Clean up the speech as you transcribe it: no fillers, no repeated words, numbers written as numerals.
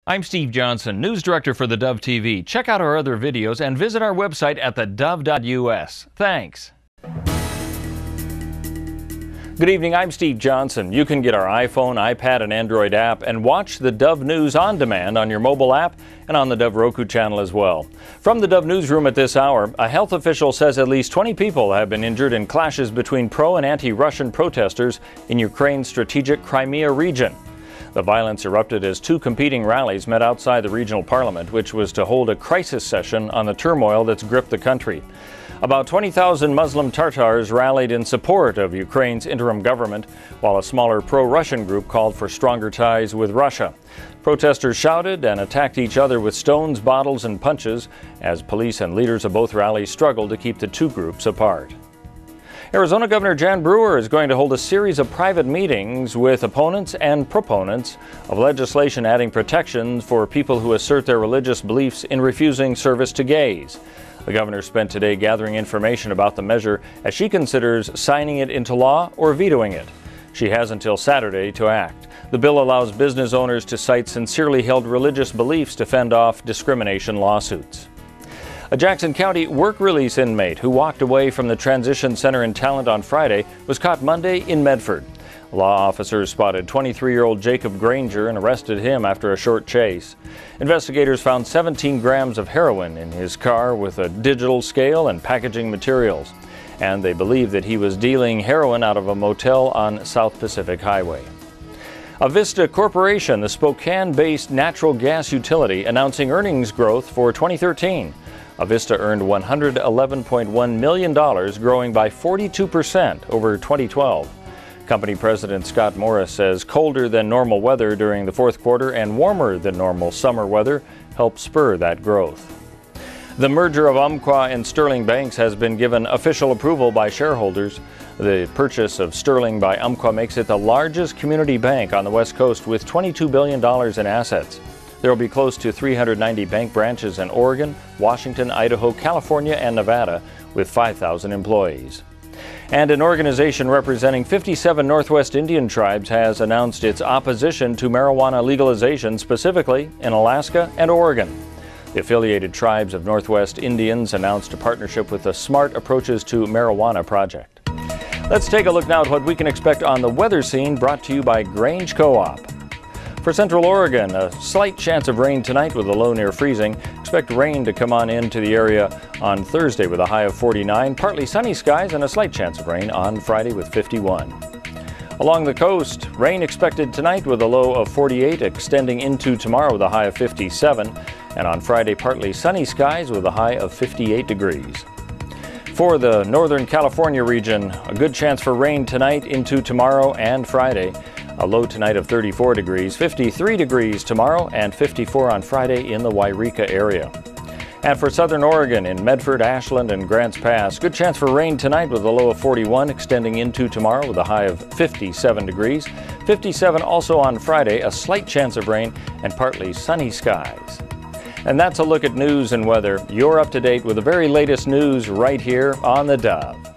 I'm Steve Johnson, News Director for theDove TV. Check out our other videos and visit our website at thedove.us. Thanks. Good evening, I'm Steve Johnson. You can get our iPhone, iPad, and Android app and watch the Dove News on demand on your mobile app and on the Dove Roku channel as well. From the Dove Newsroom at this hour, a health official says at least 20 people have been injured in clashes between pro- and anti-Russian protesters in Ukraine's strategic Crimea region. The violence erupted as two competing rallies met outside the regional parliament, which was to hold a crisis session on the turmoil that's gripped the country. About 20,000 Muslim Tatars rallied in support of Ukraine's interim government, while a smaller pro-Russian group called for stronger ties with Russia. Protesters shouted and attacked each other with stones, bottles, and punches as police and leaders of both rallies struggled to keep the two groups apart. Arizona Governor Jan Brewer is going to hold a series of private meetings with opponents and proponents of legislation adding protections for people who assert their religious beliefs in refusing service to gays. The governor spent today gathering information about the measure as she considers signing it into law or vetoing it. She has until Saturday to act. The bill allows business owners to cite sincerely held religious beliefs to fend off discrimination lawsuits. A Jackson County work release inmate who walked away from the transition center in Talent on Friday was caught Monday in Medford. Law officers spotted 23-year-old Jacob Granger and arrested him after a short chase. Investigators found 17 grams of heroin in his car with a digital scale and packaging materials. And they believe that he was dealing heroin out of a motel on South Pacific Highway. Avista Corporation, the Spokane-based natural gas utility, announcing earnings growth for 2013. Avista earned $111.1 million, growing by 42% over 2012. Company President Scott Morris says colder than normal weather during the fourth quarter and warmer than normal summer weather helped spur that growth. The merger of Umpqua and Sterling banks has been given official approval by shareholders. The purchase of Sterling by Umpqua makes it the largest community bank on the West Coast with $22 billion in assets. There will be close to 390 bank branches in Oregon, Washington, Idaho, California, and Nevada, with 5,000 employees. And an organization representing 57 Northwest Indian tribes has announced its opposition to marijuana legalization, specifically in Alaska and Oregon. The affiliated tribes of Northwest Indians announced a partnership with the Smart Approaches to Marijuana project. Let's take a look now at what we can expect on the weather scene, brought to you by Grange Co-op. For Central Oregon, a slight chance of rain tonight with a low near freezing. Expect rain to come on into the area on Thursday with a high of 49. Partly sunny skies and a slight chance of rain on Friday with 51. Along the coast, rain expected tonight with a low of 48, extending into tomorrow with a high of 57. And on Friday, partly sunny skies with a high of 58 degrees. For the Northern California region, a good chance for rain tonight into tomorrow and Friday. A low tonight of 34 degrees, 53 degrees tomorrow, and 54 on Friday in the Wairika area. And for Southern Oregon, in Medford, Ashland, and Grants Pass, good chance for rain tonight with a low of 41, extending into tomorrow with a high of 57 degrees. 57 also on Friday, a slight chance of rain and partly sunny skies. And that's a look at news and weather. You're up to date with the very latest news right here on the Dove.